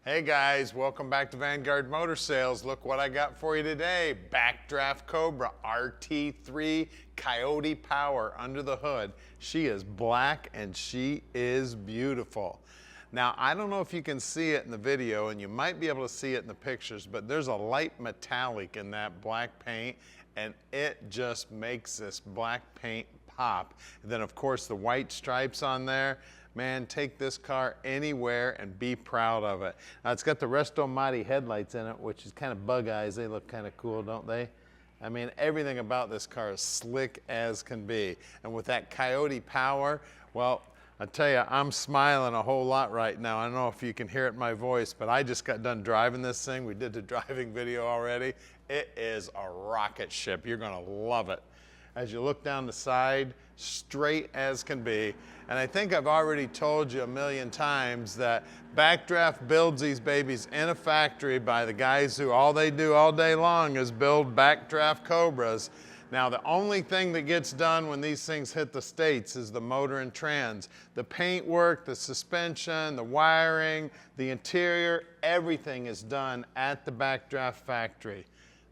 Hey guys, welcome back to Vanguard Motor Sales. Look what I got for you today. Backdraft Cobra RT3 Coyote Power under the hood. She is black and she is beautiful. Now, I don't know if you can see it in the video, and you might be able to see it in the pictures, but there's a light metallic in that black paint, and it just makes this black paint pop. And then of course the white stripes on there. Man, take this car anywhere and be proud of it. Now, it's got the Resto Mati headlights in it, which is kind of bug eyes. They look kind of cool, don't they? I mean, everything about this car is slick as can be. And with that Coyote power, well, I tell you, I'm smiling a whole lot right now. I don't know if you can hear it in my voice, but I just got done driving this thing. We did the driving video already. It is a rocket ship. You're gonna love it. As you look down the side, straight as can be. And I think I've already told you a million times that Backdraft builds these babies in a factory by the guys who all they do all day long is build Backdraft Cobras. Now, the only thing that gets done when these things hit the States is the motor and trans. The paint work, the suspension, the wiring, the interior, everything is done at the Backdraft factory.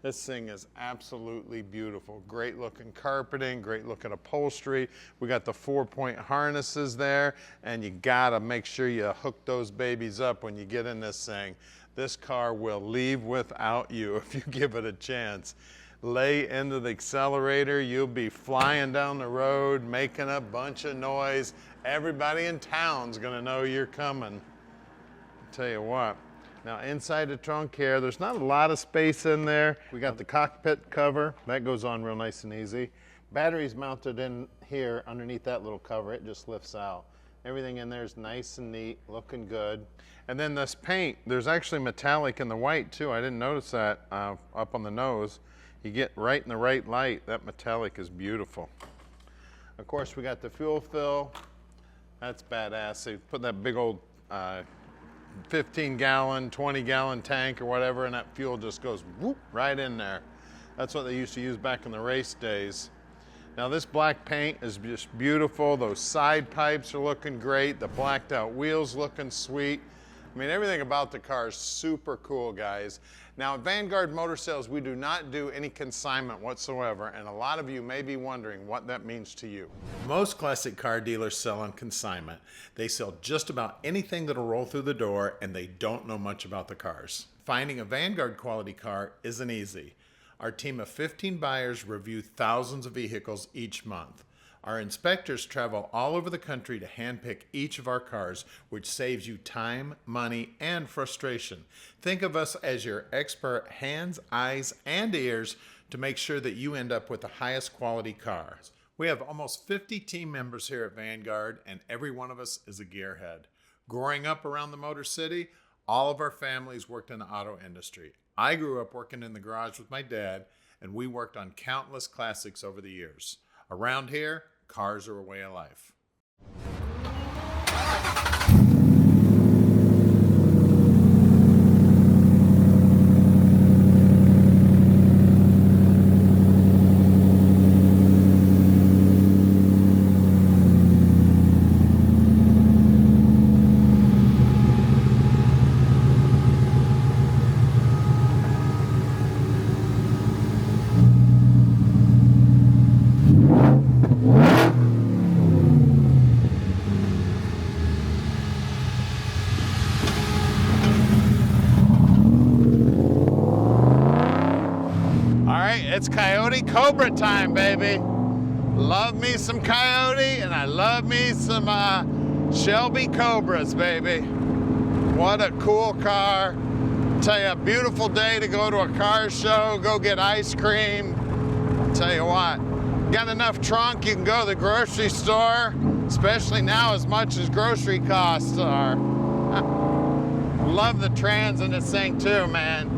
This thing is absolutely beautiful. Great looking carpeting, great looking upholstery. We got the 4-point harnesses there, and you gotta make sure you hook those babies up when you get in this thing. This car will leave without you if you give it a chance. Lay into the accelerator, you'll be flying down the road, making a bunch of noise. Everybody in town's gonna know you're coming. I'll tell you what. Now, inside the trunk here, there's not a lot of space in there. We got the cockpit cover. That goes on real nice and easy. Batteries mounted in here underneath that little cover. It just lifts out. Everything in there is nice and neat, looking good. And then this paint, there's actually metallic in the white too. I didn't notice that up on the nose. You get right in the right light. That metallic is beautiful. Of course, we got the fuel fill. That's badass. They put that big old 15-gallon, 20-gallon tank or whatever, and that fuel just goes whoop right in there. That's what they used to use back in the race days. Now, this black paint is just beautiful. Those side pipes are looking great. The blacked out wheels looking sweet. I mean, everything about the car is super cool, guys. Now, at Vanguard Motor Sales, we do not do any consignment whatsoever, and a lot of you may be wondering what that means to you. Most classic car dealers sell on consignment. They sell just about anything that'll roll through the door, and they don't know much about the cars. Finding a Vanguard quality car isn't easy. Our team of 15 buyers review thousands of vehicles each month. Our inspectors travel all over the country to handpick each of our cars, which saves you time, money, and frustration. Think of us as your expert hands, eyes, and ears to make sure that you end up with the highest quality car. We have almost 50 team members here at Vanguard, and every one of us is a gearhead. Growing up around the Motor City, all of our families worked in the auto industry. I grew up working in the garage with my dad, and we worked on countless classics over the years. Around here, cars are a way of life. It's Coyote Cobra time, baby. Love me some Coyote, and I love me some Shelby Cobras, baby. What a cool car. Tell you, a beautiful day to go to a car show, go get ice cream. Tell you what, got enough trunk, you can go to the grocery store, especially now as much as grocery costs are. Love the trans in this thing too, man.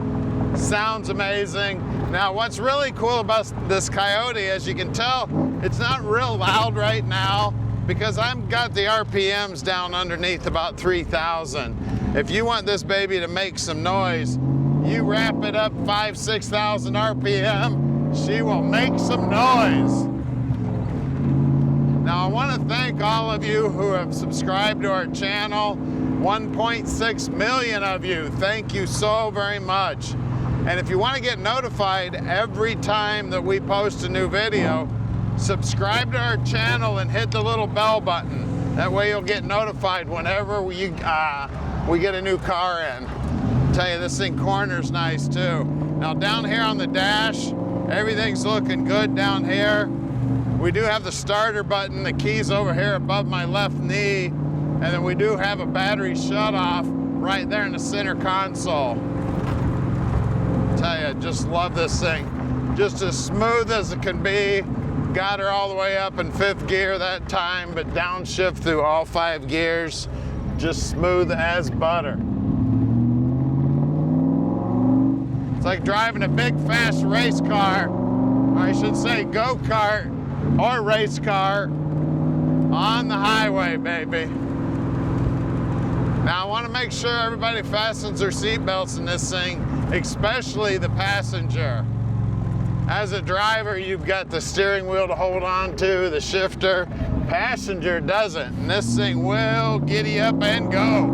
Sounds amazing. Now, what's really cool about this Coyote, as you can tell, it's not real loud right now because I've got the RPMs down underneath about 3,000. If you want this baby to make some noise, you wrap it up 5,000, 6,000 RPM, she will make some noise. Now, I want to thank all of you who have subscribed to our channel 1.6 million of you. Thank you so very much. And if you want to get notified every time that we post a new video, subscribe to our channel and hit the little bell button. That way you'll get notified whenever we get a new car in. I'll tell you, this thing corners nice too. Now down here on the dash, everything's looking good down here. We do have the starter button, the keys over here above my left knee, and then we do have a battery shut-off right there in the center console. Tell you, just love this thing. Just as smooth as it can be. Got her all the way up in 5th gear that time, but downshift through all 5 gears. Just smooth as butter. It's like driving a big, fast race car, or I should say go-kart or race car on the highway, baby. Now I want to make sure everybody fastens their seatbelts in this thing, especially the passenger. As a driver, you've got the steering wheel to hold on to, the shifter. Passenger doesn't, and this thing will giddy up and go.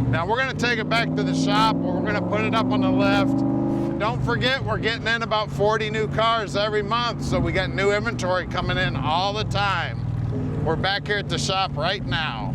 Now we're going to take it back to the shop, or we're going to put it up on the lift. Don't forget, we're getting in about 40 new cars every month, so we got new inventory coming in all the time. We're back here at the shop right now.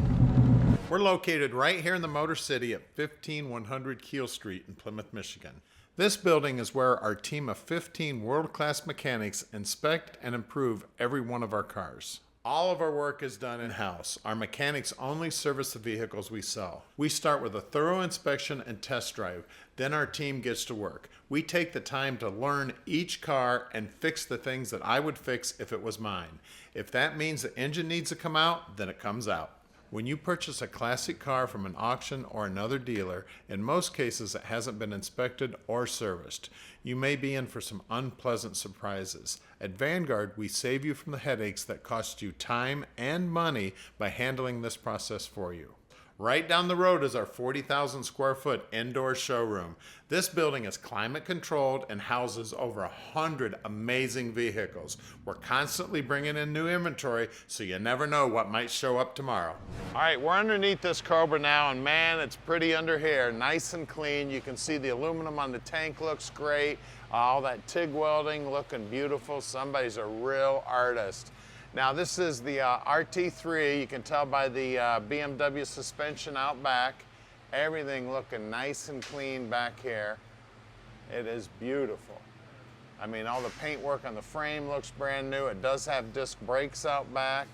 We're located right here in the Motor City at 15100 Keel Street in Plymouth, Michigan. This building is where our team of 15 world-class mechanics inspect and improve every one of our cars. All of our work is done in-house. Our mechanics only service the vehicles we sell. We start with a thorough inspection and test drive. Then our team gets to work. We take the time to learn each car and fix the things that I would fix if it was mine. If that means the engine needs to come out, then it comes out. When you purchase a classic car from an auction or another dealer, in most cases it hasn't been inspected or serviced. You may be in for some unpleasant surprises. At Vanguard, we save you from the headaches that cost you time and money by handling this process for you. Right down the road is our 40,000 square foot indoor showroom. This building is climate controlled and houses over 100 amazing vehicles. We're constantly bringing in new inventory, so you never know what might show up tomorrow. All right, we're underneath this Cobra now, and man, it's pretty under here, nice and clean. You can see the aluminum on the tank looks great. All that TIG welding looking beautiful. Somebody's a real artist. Now this is the RT3. You can tell by the BMW suspension out back. Everything looking nice and clean back here. It is beautiful. I mean, all the paint work on the frame looks brand new. It does have disc brakes out back.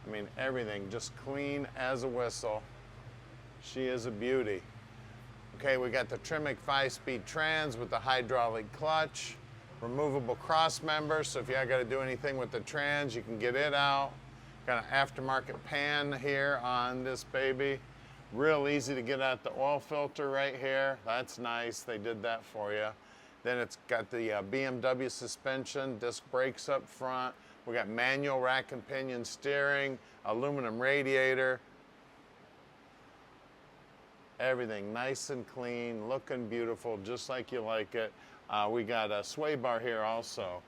I mean, everything just clean as a whistle. She is a beauty. Okay, we got the Tremec 5-speed trans with the hydraulic clutch. Removable cross member, so if you got to do anything with the trans, you can get it out. Got an aftermarket pan here on this baby. Real easy to get out the oil filter right here. That's nice, they did that for you. Then it's got the BMW suspension, disc brakes up front. We got manual rack and pinion steering, aluminum radiator. Everything nice and clean, looking beautiful, just like you like it. We got a sway bar here also.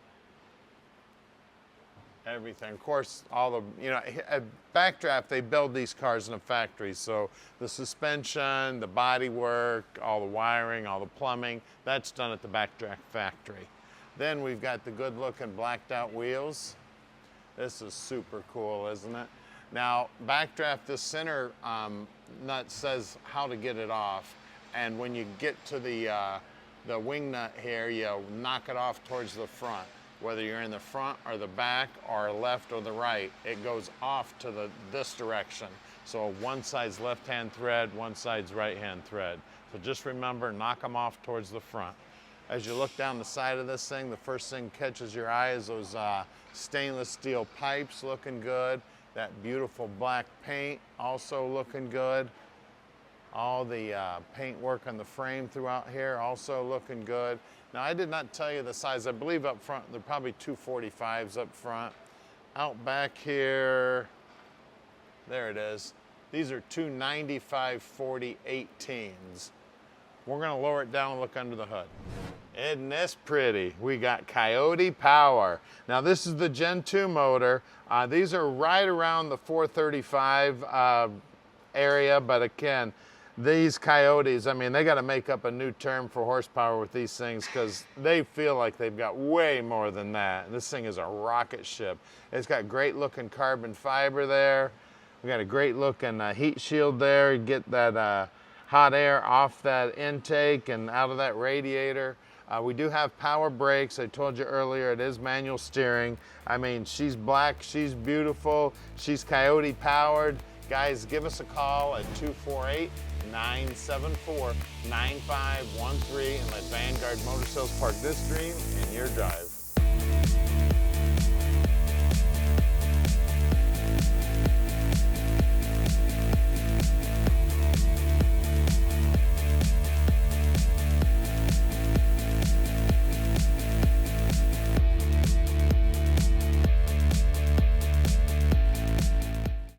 Everything, of course, all the, you know, at Backdraft, they build these cars in a factory. So the suspension, the body work, all the wiring, all the plumbing, that's done at the Backdraft factory. Then we've got the good looking blacked out wheels. This is super cool, isn't it? Now, Backdraft, this center nut says how to get it off. And when you get to the wing nut here, you knock it off towards the front. Whether you're in the front or the back or left or the right, it goes off to this direction. So one side's left-hand thread, one side's right-hand thread. So just remember, knock them off towards the front. As you look down the side of this thing, the first thing catches your eye is those stainless steel pipes looking good. That beautiful black paint also looking good. All the paint work on the frame throughout here also looking good. Now I did not tell you the size. I believe up front, they're probably 245s up front. Out back here, there it is. These are two 95/40 18s. We're gonna lower it down and look under the hood. Isn't this pretty? We got Coyote power. Now this is the Gen 2 motor. These are right around the 435 area, but again, these Coyotes, I mean, they got to make up a new term for horsepower with these things because they feel like they've got way more than that. This thing is a rocket ship. It's got great looking carbon fiber there. We got a great looking heat shield there. You get that hot air off that intake and out of that radiator. We do have power brakes. I told you earlier, it is manual steering. I mean, she's black, she's beautiful, she's Coyote powered. Guys, give us a call at 248-974-9513 and let Vanguard Motor Sales park this dream in your drive.